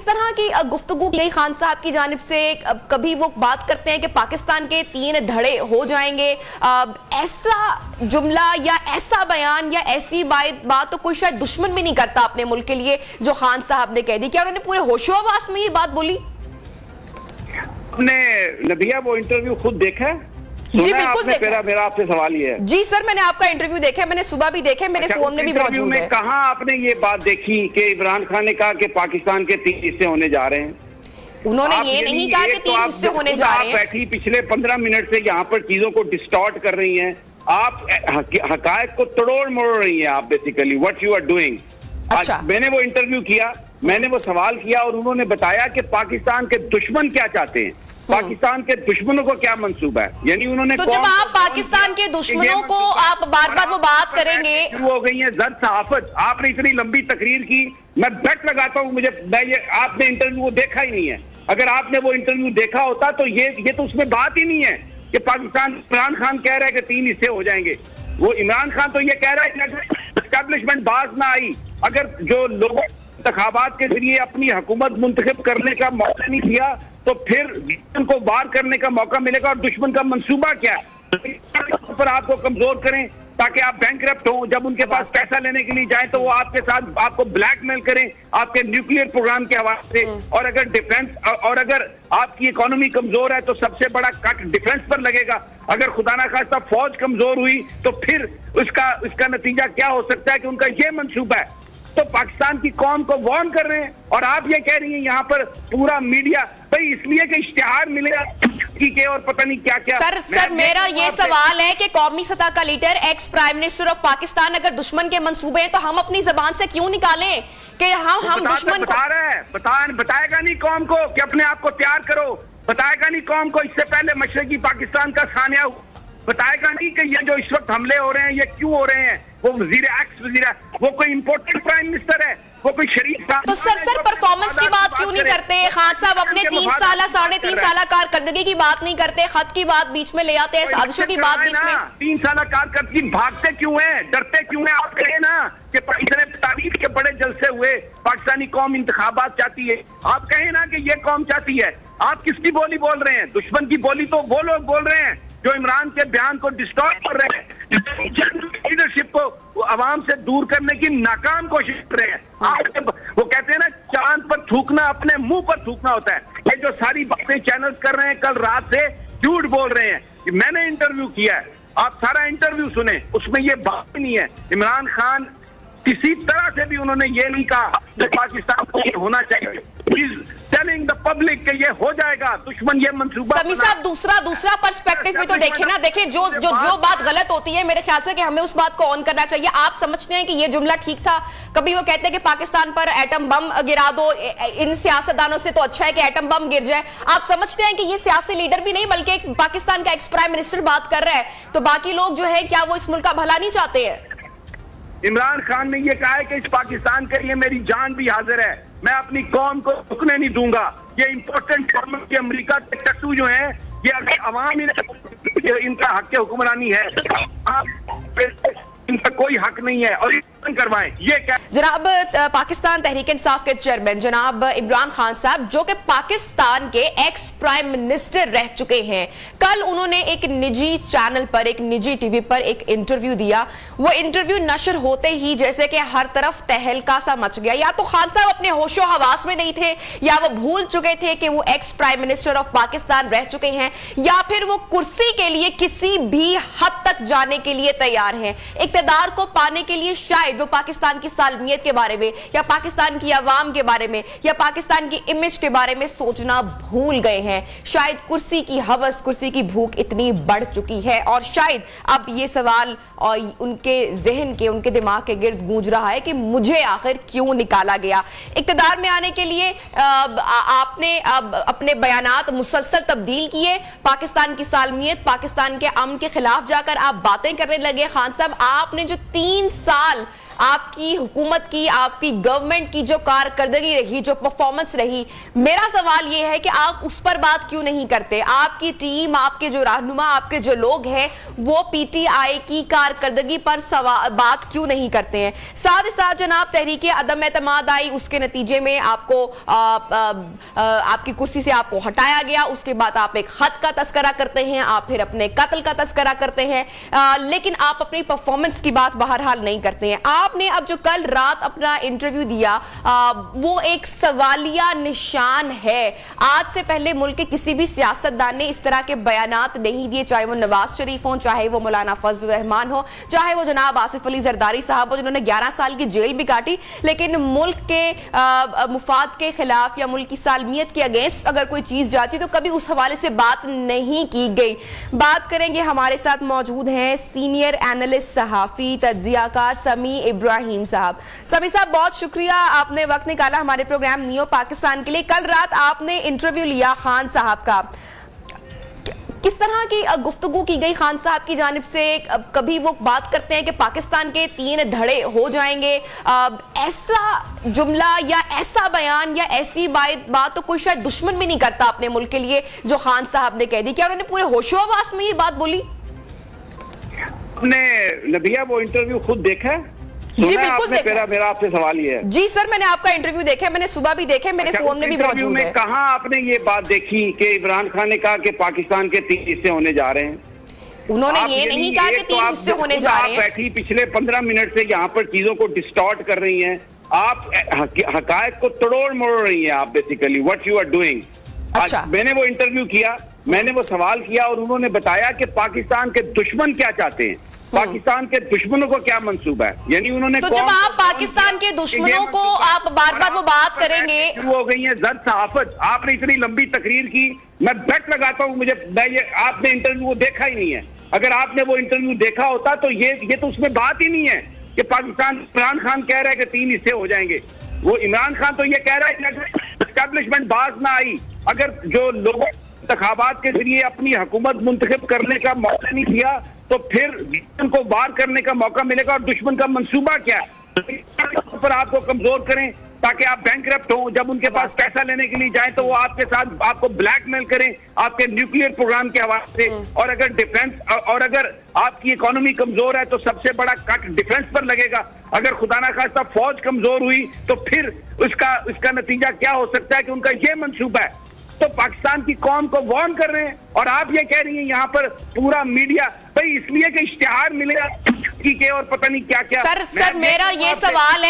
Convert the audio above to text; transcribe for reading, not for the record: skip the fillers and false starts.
तरह की गुफ्तगू की खान साहब की जानिब से? कभी वो बात करते हैं कि पाकिस्तान के 3 धड़े हो जाएंगे, ऐसा जुमला या ऐसा बयान या ऐसी बात तो कोई शायद दुश्मन भी नहीं करता अपने मुल्क के लिए जो खान साहब ने कह दी। क्या उन्होंने पूरे होशो-हवास में ये बात बोली? आपने नबिया वो इंटरव्यू खुद देखा है? जी बिल्कुल देखा। मेरा आपसे सवाल ये है। जी सर, मैंने आपका इंटरव्यू देखा है, मैंने सुबह भी देखा, मेरे फोन में भी मौजूद है। कहां आपने ये बात देखी कि इमरान खान ने कहा कि पाकिस्तान के 3 हिस्से होने जा रहे हैं? उन्होंने ये नहीं कहा कि 3 हिस्से होने जा रहे हैं। बैठी पिछले 15 मिनट से यहाँ पर चीजों को डिस्टॉर्ट कर रही हैं आप, हकायक को तोड़ मोड़ रही हैं आप, basically what you are doing. अच्छा। मैंने वो इंटरव्यू किया, मैंने वो सवाल किया और उन्होंने बताया कि पाकिस्तान के दुश्मन क्या चाहते हैं, पाकिस्तान के दुश्मनों को क्या मंसूबा है। यानी उन्होंने तो जब आप पाकिस्तान के दुश्मनों को आप बार बार वो बात करेंगे, शुरू हो गई है जर्द सहाफत। आपने इतनी लंबी तकरीर की, मैं बेट लगाता हूं आपने इंटरव्यू देखा ही नहीं है। अगर आपने वो इंटरव्यू देखा होता तो ये तो उसमें बात ही नहीं है कि पाकिस्तान, इमरान खान कह रहा है कि 3 हिस्से हो जाएंगे। वो इमरान खान तो ये कह रहा है कि अगर एस्टैब्लिशमेंट बाज ना आई, अगर जो लोगों इंतखाबात के जरिए अपनी हुकूमत मुंतखब करने का मौका नहीं दिया तो फिर दुश्मन को वार करने का मौका मिलेगा। और दुश्मन का मंसूबा क्या है? पर आपको कमजोर करें ताकि आप बैंकरप्ट हो, जब उनके पास पैसा लेने के लिए जाएं तो वो आपके साथ आपको ब्लैकमेल करें आपके न्यूक्लियर प्रोग्राम के हवाले से। और अगर डिफेंस और अगर आपकी इकोनॉमी कमजोर है तो सबसे बड़ा कट डिफेंस पर लगेगा। अगर खुदा ना खास्ता फौज कमजोर हुई तो फिर उसका नतीजा क्या हो सकता है कि उनका ये मंसूबा है। तो पाकिस्तान की कौम को वार्न कर रहे हैं और आप ये कह रही हैं यहाँ पर पूरा मीडिया भाई इसलिए कि इश्तिहार मिलेगा के और पता नहीं क्या क्या। सर मेरा ये सवाल है कि कौमी सतह का leader, ex prime minister of Pakistan अगर दुश्मन के मंसूबे हैं तो हम अपनी जबान से क्यों निकालें कि हम दुश्मन बता रहे हैं, बताएगा नहीं कौम को कि अपने आप को तैयार करो, बताएगा नहीं कौम को इससे पहले मशरकी पाकिस्तान का सानिया, बताएगा नहीं कि ये जो इस वक्त हमले हो रहे हैं ये क्यों हो रहे हैं। वो वो कोई इंपोर्टेड प्राइम मिनिस्टर है, वो कोई शरीफ। तो सर परफॉर्मेंस की बात क्यों नहीं करते? खान साहब अपने 3 साल 3.5 साल कारकर्दगी की बात नहीं करते, खत की बात बीच में ले आते हैं, साजिशों की बात बीच में। 3 साल कारकर्दगी भागते क्यों हैं, डरते क्यों हैं? आप कहें ना कि इतने तारीख के बड़े जलसे हुए, पाकिस्तानी कौम इंतखाबात चाहती है, आप कहें ना कि ये कौम चाहती है। आप किसकी बोली बोल रहे हैं? दुश्मन की बोली तो वो लोग बोल रहे हैं जो इमरान के बयान को डिस्टॉर्ट कर रहे हैं, लीडरशिप को अवाम से दूर करने की नाकाम कोशिश कर रहे हैं। वो कहते हैं ना चांद पर थूकना अपने मुंह पर थूकना होता है। ये जो सारी बातें चैनल्स कर रहे हैं कल रात से झूठ बोल रहे हैं। मैंने इंटरव्यू किया है, आप सारा इंटरव्यू सुने, उसमें ये बात नहीं है। इमरान खान किसी तरह से भी उन्होंने ये नहीं कहा कि पाकिस्तान को ये होना चाहिए। टेलिंग द पब्लिक कि ये हो जाएगा, दुश्मन ये मंसूबा। समी साहब दूसरा पर्सपेक्टिव भी तो देखें ना, देखें जो बात गलत होती है मेरे ख्याल से कि हमें उस बात को ऑन करना चाहिए। आप समझते हैं कि ये जुमला ठीक था? कभी वो कहते हैं कि पाकिस्तान पर एटम बम गिरा दो, इन सियासतदानों से तो अच्छा है कि एटम बम गिर जाए। आप समझते हैं कि ये सियासी लीडर भी नहीं बल्कि पाकिस्तान का एक्स प्राइम मिनिस्टर बात कर रहा है, तो बाकी लोग जो है क्या वो इस मुल्क का भला नहीं चाहते हैं? इमरान खान ने यह कहा है कि इस पाकिस्तान के लिए मेरी जान भी हाजिर है, मैं अपनी कौम को रुकने नहीं दूंगा। ये इंपॉर्टेंट फॉर्मेट के अमेरिका के टट्टू जो हैं, ये अगर अवाम इनका हक हुक्मरानी है, इनका कोई हक नहीं है और करवाएं। ये क्या जनाब पाकिस्तान तहरीक इंसाफ के चेयरमैन जनाब इमरान खान साहब, जो कि पाकिस्तान के एक्स प्राइम मिनिस्टर रह चुके हैं, कल उन्होंने एक निजी चैनल पर, एक निजी टीवी पर एक इंटरव्यू दिया। वो इंटरव्यू नशर होते ही जैसे कि हर तरफ तहलका सा मच गया। या तो खान साहब अपने होशो हवास में नहीं थे, या वो भूल चुके थे कि वो ex prime minister of Pakistan रह चुके हैं, या फिर वो कुर्सी के लिए किसी भी हद तक जाने के लिए तैयार हैं। इक्तदार को पाने के लिए शायद वो पाकिस्तान की सालमियत के बारे में, या पाकिस्तान की आवाम के बारे में, या पाकिस्तान की इमेज के बारे में सोचना भूल गए हैं। शायद कुर्सी की हवस, कुर्सी की भूख इतनी बढ़ चुकी है और शायद अब ये सवाल और उनके जहन के, उनके दिमाग के गिर्द गूंज रहा है कि मुझे आखिर क्यों निकाला गया। इक्तदार में आने के लिए आपने अपने बयानात मुसलसल तब्दील किए, पाकिस्तान की सालमियत, पाकिस्तान के अमन के खिलाफ जाकर आप बातें करने लगे। खान साहब, आपने जो 3 साल आपकी हुकूमत की, आपकी गवर्नमेंट की जो कारकर्दगी रही, जो परफॉर्मेंस रही, मेरा सवाल यह है कि आप उस पर बात क्यों नहीं करते? आपकी टीम, आपके जो रहनुमा, आपके जो लोग हैं, वो पीटीआई की कारकर्दगी पर बात क्यों नहीं करते हैं? साथ ही साथ जनाब तहरीक अदम एतमाद आई, उसके नतीजे में आपको आपकी कुर्सी से आपको हटाया गया, उसके बाद आप एक खत का तस्करा करते हैं, आप फिर अपने कत्ल का तस्करा करते हैं, लेकिन आप अपनी परफॉर्मेंस की बात बहरहाल नहीं करते हैं। आपने अब जो कल रात अपना इंटरव्यू दिया, वो एक सवालिया निशान है। आज से पहले मुल्क के किसी भी सियासतदान ने इस तरह के बयानात नहीं दिए, चाहे वो नवाज शरीफ हो, चाहे वो मौलाना फजल रहमान हो, चाहे वो जनाब आसिफ अली जरदारी साहब हो, जिन्होंने 11 साल की जेल भी काटी, लेकिन मुल्क के मुफाद के खिलाफ या मुल्क की सालमियत के अगेंस्ट अगर कोई चीज जाती तो कभी उस हवाले से बात नहीं की गई। बात करेंगे, हमारे साथ मौजूद हैं सीनियर एनालिस्ट सहाफी तज्जियाकार समी इब्राहिम साहब। समी साहब, बहुत शुक्रिया, आपने वक्त निकाला हमारे प्रोग्राम नियो पाकिस्तान के लिए। कल रात आपने इंटरव्यू लिया खान साहब का, किस तरह की गुफ्तगू की गई खान साहब की जानिब से? कभी वो बात करते हैं कि पाकिस्तान के 3 धड़े हो जाएंगे, ऐसा जुमला या ऐसा बयान या ऐसी बात तो कोई शायद दुश्मन भी नहीं करता अपने मुल्क के लिए, जो खान साहब ने कह दी। क्या उन्होंने पूरे होशोहवास में ये बात बोली? आपने नबिया वो इंटरव्यू खुद देखा है? जी बिल्कुल देखा। मेरा आपसे सवाल ये है। जी सर, मैंने आपका इंटरव्यू देखा, मैंने सुबह भी देखा, मेरे फोन में भी मौजूद है। कहां आपने ये बात देखी कि इमरान खान ने कहा कि पाकिस्तान के 3 हिस्से होने जा रहे हैं? उन्होंने ये नहीं कहा कि 3 हिस्से होने जा रहे हैं। बैठी पिछले 15 मिनट से यहाँ पर चीजों को डिस्टॉर्ट कर रही हैं, आप हकायक को तोड़ मोड़ रही हैं। आप basically what you are doing. अच्छा, मैंने वो इंटरव्यू किया, मैंने वो सवाल किया और उन्होंने बताया कि पाकिस्तान के दुश्मन क्या चाहते हैं, पाकिस्तान के दुश्मनों को क्या मंसूबा है। यानी उन्होंने तो जब आप पाकिस्तान के दुश्मनों को आप बार बार वो बात करेंगे, शुरू हो गई है जद सहाफत। आपने इतनी लंबी तकरीर की, मैं बेट लगाता हूं आपने इंटरव्यू देखा ही नहीं है। अगर आपने वो इंटरव्यू देखा होता तो ये तो उसमें बात ही नहीं है कि पाकिस्तान, इमरान खान कह रहा है कि 3 हिस्से हो जाएंगे। वो इमरान खान तो ये कह रहा है कि अगर एस्टैब्लिशमेंट बाज ना आई, अगर जो लोगों इंतखाबात के जरिए अपनी हुकूमत मुंतखब करने का मौका नहीं दिया, तो फिर दुश्मन को वार करने का मौका मिलेगा। और दुश्मन का मंसूबा क्या है? पर आपको कमजोर करें ताकि आप बैंकरप्ट हो। जब उनके पास पैसा लेने के लिए जाएं तो वो आपके साथ आपको ब्लैकमेल करें आपके न्यूक्लियर प्रोग्राम के हवाले से। और अगर डिफेंस और अगर आपकी इकोनॉमी कमजोर है तो सबसे बड़ा कट डिफेंस पर लगेगा। अगर खुदा ना खास्ता फौज कमजोर हुई तो फिर उसका नतीजा क्या हो सकता है कि उनका ये मंसूबा है। तो पाकिस्तान की कौम को वार्न कर रहे हैं और आप ये कह रही हैं यहाँ पर पूरा मीडिया भाई इसलिए कि इश्तिहार मिलेगा और पता नहीं क्या क्या। सर मेरा ये सवाल है